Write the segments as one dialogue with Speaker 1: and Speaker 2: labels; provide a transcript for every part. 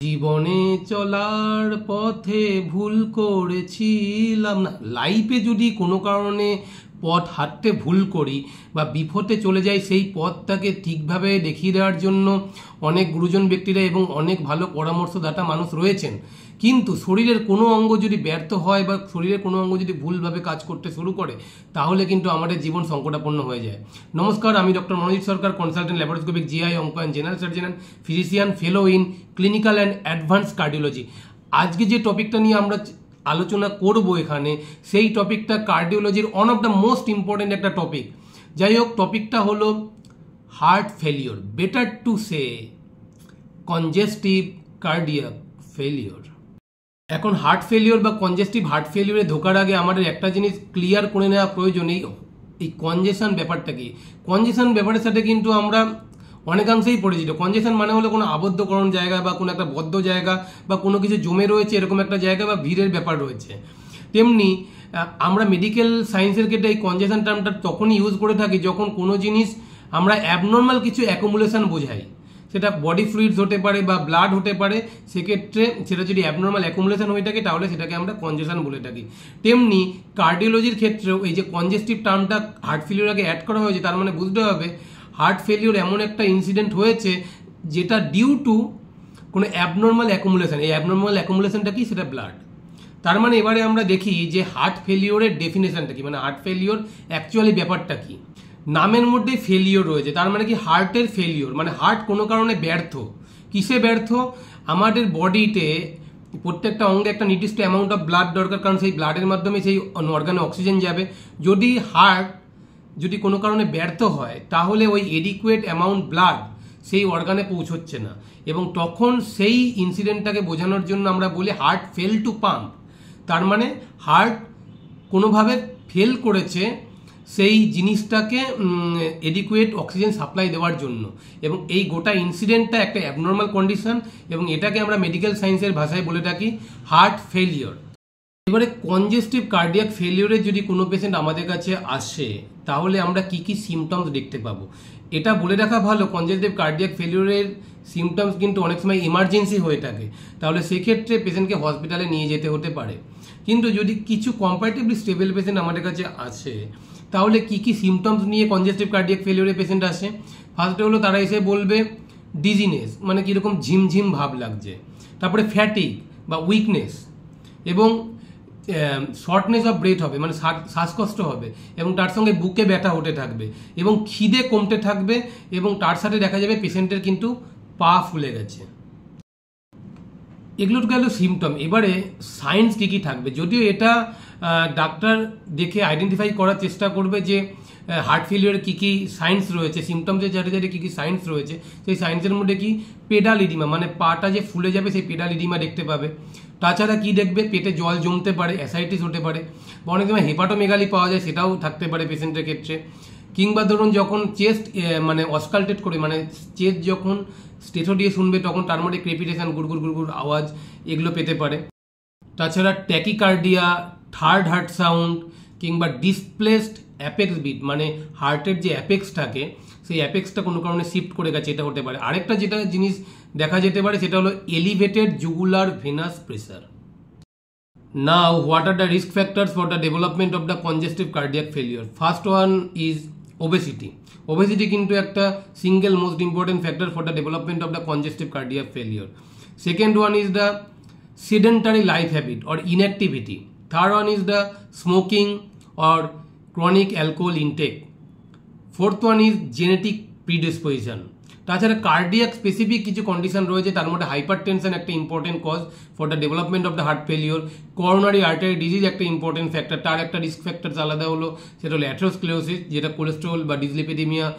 Speaker 1: জীবনে চলার পথে ভুল করেছিলাম না। লাইফে যদি কোনো কারণে পথ হাঁটতে ভুল করি বা বিপথে চলে যাই, সেই পথটাকে ঠিকভাবে দেখিয়ে দেওয়ার জন্য অনেক গুরুজন ব্যক্তিরা এবং অনেক ভালো পরামর্শদাতা মানুষ রয়েছেন। কিন্তু শরীরের কোনো অঙ্গ যদি ব্যর্থ হয় বা শরীরের কোনো অঙ্গ যদি ভুলভাবে কাজ করতে শুরু করে, তাহলে কিন্তু আমাদের জীবন সংকটাপন্ন হয়ে যায়। নমস্কার, আমি ডক্টর মনোজিৎ সরকার, কনসালটেন্ট ল্যাপারোস্কোপিক জিআই, অঙ্ক and general surgeon and physician, fellow in clinical and advance cardiology. আজকে যে টপিকটা নিয়ে আমরা আলোচনা করব এখানে, সেই টপিকটা কার্ডিওলজির one of the most important একটা টপিক। যাই হোক, টপিকটা হলো heart failure, better to say congestive cardiac failure. এখন হার্ট ফেলিওর বা কনজেস্টিভ হার্ট ফেলিওরে ঢোকার আগে আমাদের একটা জিনিস ক্লিয়ার করে নেওয়া প্রয়োজন। এই কনজেশন ব্যাপারটা কি? কনজেশন ব্যাপারের সাথে কিন্তু আমরা অনেকাংশেই পরিচিত। কনজেশন মানে হলো কোনো আবদ্ধকরণ জায়গা বা কোনো একটা বদ্ধ জায়গা বা কোনো কিছু জমে রয়েছে এরকম একটা জায়গা বা ভিড়ের ব্যাপার রয়েছে। তেমনি আমরা মেডিকেল সায়েন্সের ক্ষেত্রে এই কনজেশন টার্মটা তখনই ইউজ করে থাকি যখন কোনো জিনিস আমরা অ্যাবনর্মাল কিছু অ্যাকুমুলেশন বোঝাই। সেটা বডি ফ্লুইডস হতে পারে বা ব্লাড হতে পারে। সেক্ষেত্রে সেটা যদি অ্যাবনর্মাল অ্যাকুমুলেশন হয়ে থাকে তাহলে সেটাকে আমরা কনজেশন বলে থাকি। তেমনি কার্ডিওলজির ক্ষেত্রেও এই যে কনজেস্টিভ টার্মটা হার্ট ফেলিওর আগে অ্যাড করা হয়েছে, তার মানে বুঝতে হবে হার্ট ফেলিওর এমন একটা ইনসিডেন্ট হয়েছে যেটা ডিউ টু কোনো অ্যাবনর্মাল অ্যাকুমুলেশন। এই অ্যাবনর্মাল অ্যাকুমুলেশনটা কি? সেটা ব্লাড। তার মানে এবারে আমরা দেখি যে হার্ট ফেলিওরের ডেফিনেশনটা কি, মানে হার্ট ফেলিওর অ্যাকচুয়ালি ব্যাপারটা কি। নামের মধ্যে ফেলিওর রয়েছে, তার মানে কি হার্টের ফেলিওর, মানে হার্ট কোনো কারণে ব্যর্থ। কিসে ব্যর্থ? আমাদের বডিতে প্রত্যেকটা অঙ্গে একটা নির্দিষ্ট অ্যামাউন্ট অফ ব্লাড দরকার, কারণ সেই ব্লাডের মাধ্যমে সেই অর্গানে অক্সিজেন যাবে। যদি হার্ট যদি কোনো কারণে ব্যর্থ হয় তাহলে ওই এডিকুয়েট অ্যামাউন্ট ব্লাড সেই অর্গানে পৌঁছচ্ছে না, এবং তখন সেই ইনসিডেন্টটাকে বোঝানোর জন্য আমরা বলি হার্ট ফেল টু পাম্প। তার মানে হার্ট কোনোভাবে ফেল করেছে সেই জিনিসটাকে এডিকুয়েট অক্সিজেন সাপ্লাই দেওয়ার জন্য, এবং এই গোটা ইনসিডেন্টটা একটা অ্যাবনর্মাল কন্ডিশন, এবং এটাকে আমরা মেডিকেল সায়েন্সের ভাষায় বলে থাকি হার্ট ফেলিওর। এবারে কনজেস্টিভ কার্ডিয়াক ফেলিওরের যদি কোনো পেশেন্ট আমাদের কাছে আসে তাহলে আমরা কি কি সিমটমস দেখতে পাবো। এটা বলে রাখা ভালো, কনজেস্টিভ কার্ডিয়াক ফেলিওরের সিমটমস কিন্তু অনেক সময় ইমার্জেন্সি হয়ে থাকে, তাহলে সেক্ষেত্রে পেশেন্টকে হসপিটালে নিয়ে যেতে হতে পারে। কিন্তু যদি কিছু কম্পারেটিভলি স্টেবল পেশেন্ট আমাদের কাছে আসে তাহলে কি কি সিমটমস নিয়ে কনজেস্টিভ কার্ডিয়াক ফেলিওরের পেশেন্ট আসে? ফার্স্টে হলো তারা এসে বলবে ডিজিনেস, মানে কীরকম ঝিমঝিম ভাব লাগছে। তারপরে ফ্যাটিক বা উইকনেস, এবং শর্টনেস অফ ব্রেথ হবে, মানে শ্বাসকষ্ট হবে, এবং তার সঙ্গে বুকে ব্যথা হতে থাকবে, এবং খিদে কমতে থাকবে, এবং তার সাথে দেখা যাবে পেশেন্টের কিন্তু পা ফুলে গেছে। এগুলো গেল সিমটম। এবারে সাইন্স কী কী থাকবে? যদিও এটা ডাক্তার দেখে আইডেন্টিফাই করার চেষ্টা করবে যে হার্ট ফেলিওরের কী কী সাইন্স রয়েছে, সিমটমসের জায়গায় জায়গায় কী কী সাইন্স রয়েছে। সেই সাইন্সের মধ্যে কি পেডাল ইডিমা, মানে পাটা যে ফুলে যাবে সেই পেডাল ইডিমা দেখতে পাবে। তাছাড়া কি দেখবে? পেটে জল জমতে পারে, অ্যাসাইটিস হতে পারে, বা অনেক সময় হেপাটোমেগালি পাওয়া যায়, সেটাও থাকতে পারে পেশেন্টের ক্ষেত্রে। কিংবা ধরুন যখন চেস্ট মানে অস্কালটেট করে, মানে চেস্ট যখন স্টেথো দিয়ে শুনবে তখন তার মধ্যে ক্রেপিটেশন, গুড়গুড় গুড়গুড় আওয়াজ, এগুলো পেতে পারে। তাছাড়া ট্যাকিকার্ডিয়া, থার্ড হার্ট সাউন্ড, কিংবা ডিসপ্লেসড অ্যাপেক্স বিট, মানে হার্টের যে অ্যাপেক্স থাকে সেই অ্যাপেক্সটা কোনো কারণে শিফট করে গেছে, এটা হতে পারে। আরেকটা যেটা জিনিস দেখা যেতে পারে সেটা হলো elevated jugular venous pressure. Now what are the risk factors for the development of the congestive cardiac failure? First one is obesity. Obesity কিন্তু একটা single most important factor for the development of the congestive cardiac failure. Second one is the sedentary life habit or inactivity. Third one is the smoking or chronic alcohol intake. Fourth one is genetic predisposition. তাছাড়া cardiac specific কিছু condition রয়েছে, তার মধ্যে hypertension একটা important cause for the development of the heart failure. Coronary artery disease একটা important factor, তার একটা risk factor আলাদা হলো, সেটা হলো অ্যাথেরোস্ক্লেরোসিস, যেটা কোলেস্ট্রল বা ডিসলিপিডিমিয়ার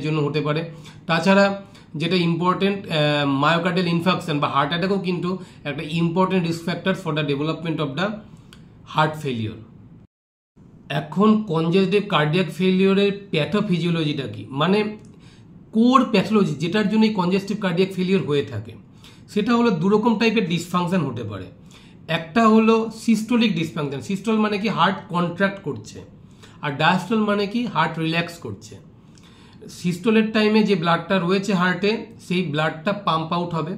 Speaker 1: জন্য হতে পারে। তাছাড়া যেটা ইম্পর্টেন্ট মায়োকার্ডিয়াল ইনফাকশন বা হার্ট অ্যাটাকও কিন্তু একটা important risk factor for the development of the heart failure. এখন কনজেস্টিভ কার্ডিয়াক ফেলিওরের প্যাথোফিজিওলজিটা কি, মানে কোর প্যাথোলজি যেটার জন্য এই কনজেস্টিভ কার্ডিয়াক ফেলিওর হয়ে থাকে, সেটা হলো দুরকম টাইপের ডিসফাংশন হতে পারে। একটা হলো সিস্টোলিক ডিসফাংশন। সিস্টোল মানে কি হার্ট কন্ট্রাক্ট করছে, আর ডায়াস্টোল মানে কি হার্ট রিল্যাক্স করছে। সিস্টোলের টাইমে যে ব্লাডটা রয়েছে হার্টে সেই ব্লাডটা পাম্প আউট হবে,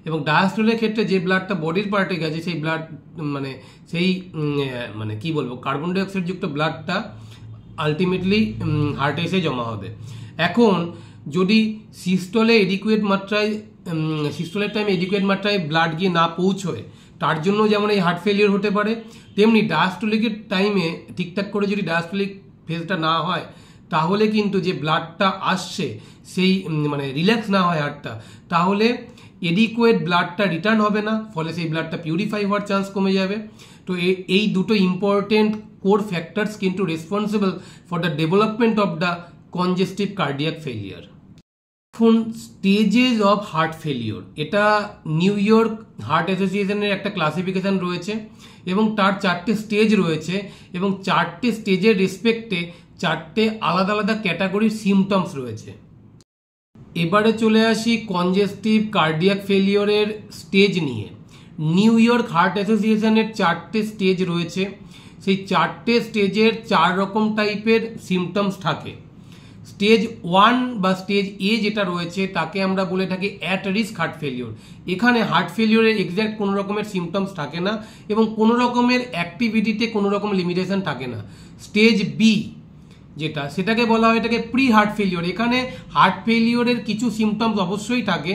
Speaker 1: এবং ডায়াস্টোলের ক্ষেত্রে যে ব্লাডটা বডির পার্টে গেছে সেই ব্লাড মানে কি বলবো কার্বন ডাইঅক্সাইড যুক্ত ব্লাডটা আলটিমেটলি হার্টে এসে জমা হবে। এখন যদি সিস্টোলের টাইমে এডিকুয়েট মাত্রায় ব্লাড গিয়ে না পৌঁছয়, তার জন্য যেমন এই হার্ট ফেলিওর হতে পারে, তেমনি ডায়াস্টোলিকের টাইমে ঠিকঠাক করে যদি ডায়াস্টোলিক ফেজটা না হয়, তাহলে কিন্তু যে ব্লাডটা আসছে সেই মানে রিল্যাক্স না হয় হার্টটা, তাহলে এডিকুয়েট ব্লাডটা রিটার্ন হবে না, ফলে সেই ব্লাডটা পিউরিফাই হওয়ার চান্স কমে যাবে। তো এই দুটো ইম্পর্টেন্ট কোর ফ্যাক্টরস কিন্তু responsible for the development of the congestive cardiac failure. এখন স্টেজেস অফ হার্ট ফেলিওর, এটা নিউ ইয়র্ক হার্ট অ্যাসোসিয়েশনের একটা ক্লাসিফিকেশন রয়েছে এবং তার 4টে স্টেজ রয়েছে, এবং 4টে স্টেজের রেসপেক্টে 4টে আলাদা আলাদা ক্যাটাগরির সিমটমস রয়েছে। এবারে চলে আসি কনজেস্টিভ কার্ডিয়াক ফেলিওরের স্টেজ নিয়ে। নিউ ইয়র্ক হার্ট অ্যাসোসিয়েশনের 4টে স্টেজ রয়েছে, সেই 4টে স্টেজের 4 রকম টাইপের সিমটমস থাকে। স্টেজ 1 বা স্টেজ এ যেটা রয়েছে তাকে আমরা বলে থাকি অ্যাট রিস্ক হার্ট ফেলিওর। এখানে হার্ট ফেলিওরের এক্স্যাক্ট কোনো রকমের সিমটমস থাকে না এবং কোনো রকমের অ্যাক্টিভিটিতে কোনো রকম লিমিটেশন থাকে না। স্টেজ বি সেটাকে বলা হয় এটাকে প্রি হার্ট ফেলিওর। এখানে হার্ট ফেলিওরের কিছু সিমটমস অবশ্যই থাকে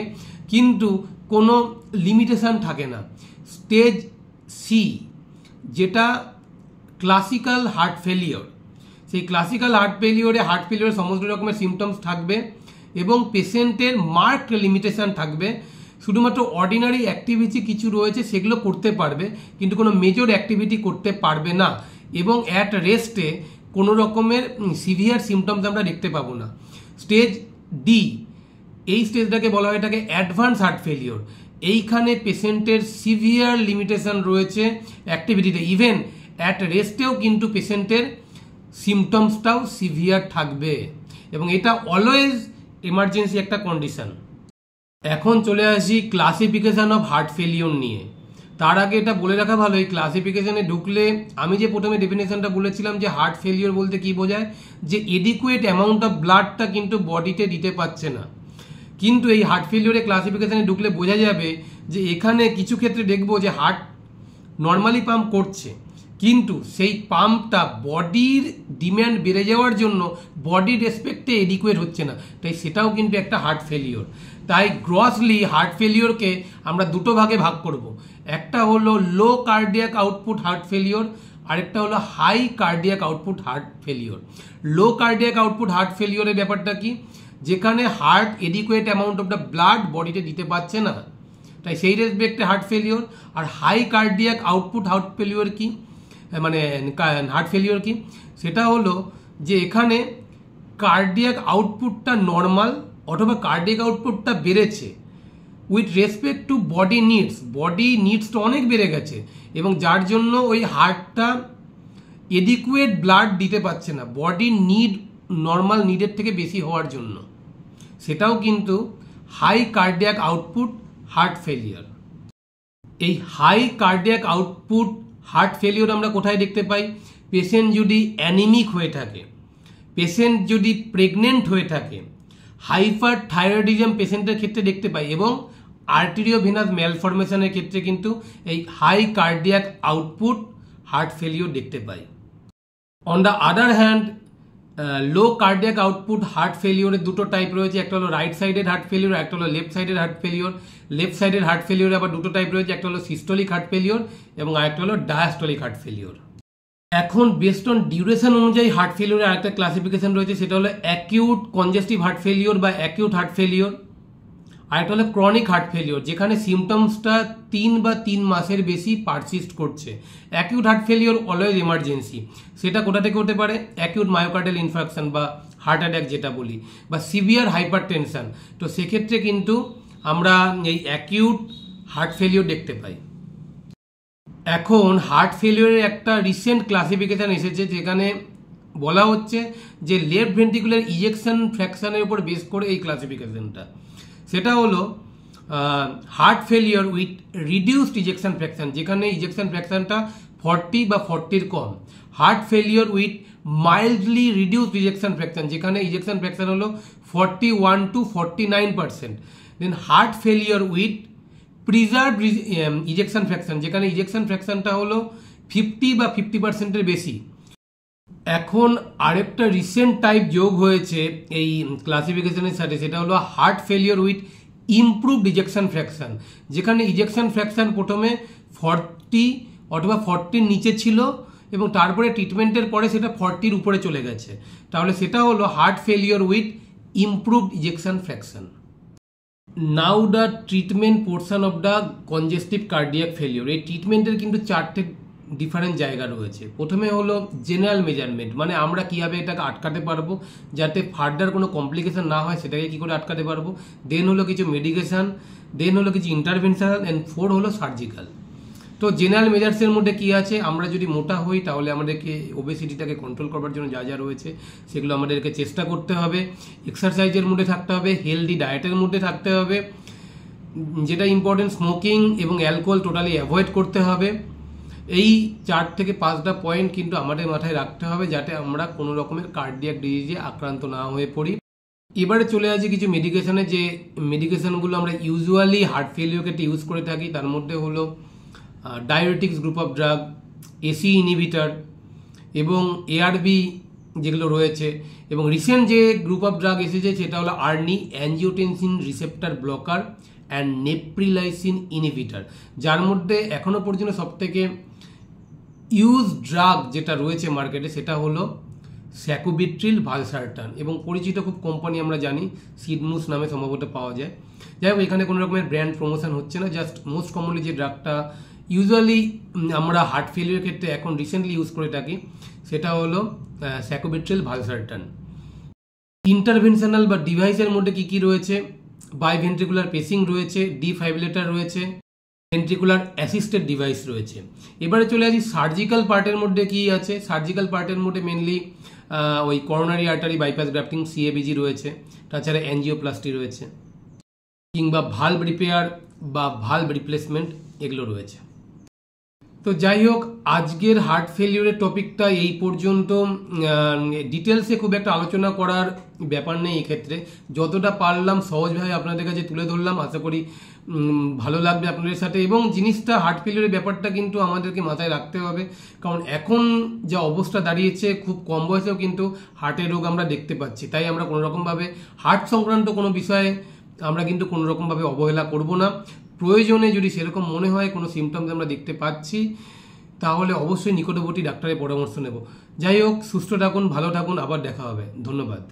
Speaker 1: কিন্তু কোনো লিমিটেশন থাকে না। স্টেজ সি যেটা ক্লাসিক্যাল হার্ট ফেলিওর, সেই ক্লাসিক্যাল হার্ট ফেলিওরে সমস্ত রকমের সিমটমস থাকবে এবং পেশেন্টের মার্কড লিমিটেশন থাকবে। শুধুমাত্র অর্ডিনারি অ্যাক্টিভিটি কিছু রয়েছে সেগুলো করতে পারবে, কিন্তু কোনো মেজর অ্যাক্টিভিটি করতে পারবে না, এবং অ্যাট রেস্টে কোনো রকমের সিভিয়ার সিমটমস আমরা দেখতে পাবো না। স্টেজ ডি, এই স্টেজটাকে বলা হয় এটাকে অ্যাডভান্স হার্ট ফেলিওর। এইখানে পেশেন্টের সিভিয়ার লিমিটেশন রয়েছে অ্যাক্টিভিটিতে, ইভেন অ্যাট রেস্টেও কিন্তু পেশেন্টের সিমটমসটাও সিভিয়ার থাকবে, এবং এটা অলওয়েজ এমার্জেন্সি একটা কন্ডিশন। এখন চলে আসি ক্লাসিফিকেশন অফ হার্ট ফেলিওর নিয়ে। তার আগে এটা বলে রাখা ভালো, এই ক্লাসিফিকেশনে ঢুকলে আমি যে প্রথমে ডেফিনেশনটা বলেছিলাম যে হার্ট ফেলিওর বলতে কি বোঝায়, যে এডিকুয়েট অ্যামাউন্ট অফ ব্লাডটা কিন্তু বডিতে দিতে পারছে না। কিন্তু এই হার্ট ফেলিওরের ক্লাসিফিকেশনে ঢুকলে বোঝা যাবে যে এখানে কিছু ক্ষেত্রে দেখবো যে হার্ট নর্মালি পাম্প করছে, কিন্তু সেই পাম্পটা বডির ডিম্যান্ড বেড়ে যাওয়ার জন্য বডির রেসপেক্টে এডিকুয়েট হচ্ছে না, তাই সেটাও কিন্তু একটা হার্ট ফেলিওর। তাই গ্রসলি হার্ট ফেলিওরকে আমরা দুটো ভাগে ভাগ করব, একটা হলো low cardiac output heart failure, আরেকটা হলো high cardiac output heart failure. Low cardiac output heart ফেলিওরের ব্যাপারটা কি, যেখানে heart adequate amount of the blood বডিতে দিতে পারছে না, তাই সেই রেসপেক্টে হার্ট ফেলিওর। আর high cardiac output heart failure কি, মানে হার্ট ফেলিওর কি, সেটা হলো যে এখানে কার্ডিয়াক আউটপুটটা নর্মাল অথবা কার্ডিয়াক আউটপুটটা বেড়েছে উইথ রেসপেক্ট টু বডি নিডসটা অনেক বেড়ে গেছে, এবং যার জন্য ওই হার্টটা এডিকুয়েট ব্লাড দিতে পারছে না বডি নিড নর্মাল নিডের থেকে বেশি হওয়ার জন্য, সেটাও কিন্তু high cardiac output heart failure. এই high cardiac output heart failure আমরা কোথায় দেখতে পাই, পেশেন্ট যদি অ্যানিমিক হয়ে থাকে, পেশেন্ট যদি প্রেগনেন্ট হয়ে থাকে, হাইপার থাইরয়েডিজম পেশেন্টের ক্ষেত্রে দেখতে পাই, এবং আর্টেরিওভেনাস ম্যালফরমেশনের ক্ষেত্রে কিন্তু এই high cardiac output heart failure দেখতে পাই। On the other hand low cardiac output heart ফেলিওরের দুটো টাইপ রয়েছে, একটা হলো রাইট সাইডেড হার্ট ফেলিওর, একটা হলো left sided heart failure. Left sided heart failure আবার দুটো টাইপ রয়েছে, একটা হলো সিস্টোলিক হার্ট ফেলিওর এবং আরেকটা হলো ডায়াস্টোলিক হার্ট ফেলিওর। এখন বেসড অন ডিউরেশন অনুযায়ী হার্ট ফেলিওরের আরেকটা ক্লাসিফিকেশন রয়েছে, সেটা হলো অ্যাকিউট কনজেস্টিভ হার্ট ফেলিওর বা অ্যাকিউট হার্ট ফেলিওর। আরেকটা হলো ক্রনিক হার্ট ফেলিওর, যেখানে সিমটমসটা 3 বা 3 মাসের বেশি পারসিস্ট করছে। Acute heart failure always emergency, সেটা কোথা থেকে হতে পারে, অ্যাকিউট মায়োকার্ডিয়াল ইনফার্কশন বা হার্ট অ্যাটাক যেটা বলি, বা সিভিয়ার হাইপার টেনশন। তো সেক্ষেত্রে কিন্তু আমরা এই অ্যাকিউট হার্ট ফেলিওর দেখতে পাই। এখন হার্ট ফেলিওরের একটা রিসেন্ট ক্লাসিফিকেশন এসেছে, যেখানে বলা হচ্ছে যে লেফট ভেন্ট্রিকুলার ইজেকশন ফ্র্যাকশনের উপর বেস করে এই ক্লাসিফিকেশনটা, সেটা হলো heart failure with reduced ejection fraction, যেখানে ইজেকশন ফ্র্যাকশনটা 40 বা 40-র কম। Heart failure with mildly reduced ejection fraction, যেখানে ইজেকশন ফ্র্যাকশন হলো 41 to 49%। Then heart failure with preserve ejection fraction, যেখানে ইজেকশন ফ্র্যাকশনটা হলো 50 বা 50%-এর বেশি। এখন আরেকটা রিসেন্ট টাইপ যোগ হয়েছে এই ক্লাসিফিকেশনের সাথে, সেটা হলো heart failure with improved ejection fraction, যেখানে ইজেকশন ফ্র্যাকশন প্রথমে 40 অথবা 40-র নিচে ছিল এবং তারপরে ট্রিটমেন্টের পরে সেটা 40-র উপরে চলে গেছে, তাহলে সেটা হলো heart failure with improved ejection fraction. Now the treatment portion of the congestive cardiac failure. এই ট্রিটমেন্টের কিন্তু 4টে ডিফারেন্ট জায়গা রয়েছে। প্রথমে হলো জেনারেল মেজারমেন্ট, মানে আমরা কীভাবে এটাকে আটকাতে পারবো যাতে ফার্দার কোনো কমপ্লিকেশন না হয়, সেটাকে কী করে আটকাতে পারবো। দেন হলো কিছু মেডিকেশান, দেন হলো কিছু ইন্টারভেনশন, অ্যান্ড 4 হলো সার্জিক্যাল। তো জেনারেল মেজার্সের মধ্যে কী আছে, আমরা যদি মোটা হই তাহলে আমাদেরকে ওবেসিটিটাকে কন্ট্রোল করবার জন্য যা যা রয়েছে সেগুলো আমাদেরকে চেষ্টা করতে হবে। এক্সারসাইজের মধ্যে থাকতে হবে, হেলদি ডায়েটের মধ্যে থাকতে হবে, যেটা ইম্পর্টেন্ট স্মোকিং এবং অ্যালকোহল টোটালি অ্যাভয়েড করতে হবে। এই 4 থেকে 5টা পয়েন্ট কিন্তু আমাদের মাথায় রাখতে হবে যাতে আমরা কোনো রকমের কার্ডিয়াক ডিজিজে আক্রান্ত না হয়ে পড়ি। এবারে চলে আসি কিছু মেডিকেশনে, যে মেডিকেশনগুলো আমরা ইউজুয়ালি হার্ট ফেলিওরকে ইউজ করে থাকি। তার মধ্যে হলো diuretics group of drug, AC inhibitor এবং এআরবি যেগুলো রয়েছে, এবং রিসেন্ট যে গ্রুপ অফ ড্রাগ এসেছে সেটা হলো ARNI angiotensin receptor blocker and neprilysin inhibitor, যার মধ্যে এখনও পর্যন্ত সবথেকে ইউজ ড্রাগ যেটা রয়েছে মার্কেটে সেটা হলো স্যাকুবিট্রিল ভালসারটান, এবং পরিচিত খুব কোম্পানি আমরা জানি সিডমুস নামে সম্ভবত পাওয়া যায়। যাই হোক, এখানে কোনো রকমের ব্র্যান্ড প্রমোশন হচ্ছে না, জাস্ট মোস্ট কমনলি যে ড্রাগটা ইউজুয়ালি আমরা হার্ট ফেলিওর ক্ষেত্রে এখন রিসেন্টলি ইউজ করে থাকি সেটা হলো স্যাকুবিট্রিল ভালসারটান। ইন্টারভেনশনাল বা ডিভাইসের মধ্যে কি কি রয়েছে, বাইভেন্ট্রিকুলার পেসিং রয়েছে, ডিফাইব্রিলেটর রয়েছে, ভেন্ট্রিকুলার অ্যাসিস্টেড ডিভাইস রয়েছে। এবারে চলে আসি সার্জিক্যাল পার্টের মধ্যে কি আছে। সার্জিক্যাল পার্টের মধ্যে মেনলি ওই coronary artery bypass grafting CABG রয়েছে, তাছাড়া অ্যাঞ্জিওপ্লাস্টি রয়েছে, কিংবা ভালভ রিপেয়ার বা ভালভ রিপ্লেসমেন্ট এগুলো রয়েছে। তো যাই হোক, আজকের হার্ট ফেলিওরের টপিকটা এই পর্যন্ত। ডিটেলসে খুব একটা আলোচনা করার ব্যাপার নেই এক্ষেত্রে, যতটা পারলাম সহজভাবে আপনাদের কাছে তুলে ধরলাম। আশা করি ভালো লাগবে আপনাদের সাথে। এবং জিনিসটা হার্ট ফেলিওরের ব্যাপারটা কিন্তু আমাদেরকে মাথায় রাখতে হবে, কারণ এখন যা অবস্থা দাঁড়িয়েছে খুব কম বয়সেও কিন্তু হার্টের রোগ আমরা দেখতে পাচ্ছি। তাই আমরা কোনোরকমভাবে হার্ট সংক্রান্ত কোনো বিষয়ে আমরা কিন্তু কোনোরকমভাবে অবহেলা করব না। প্রয়োজনে যদি সেরকম মনে হয় কোনো সিমটমস আমরা দেখতে পাচ্ছি তাহলে অবশ্যই নিকটবর্তী ডাক্তারের পরামর্শ নেব। যাই হোক, সুস্থ থাকুন, ভালো থাকুন, আবার দেখা হবে। ধন্যবাদ।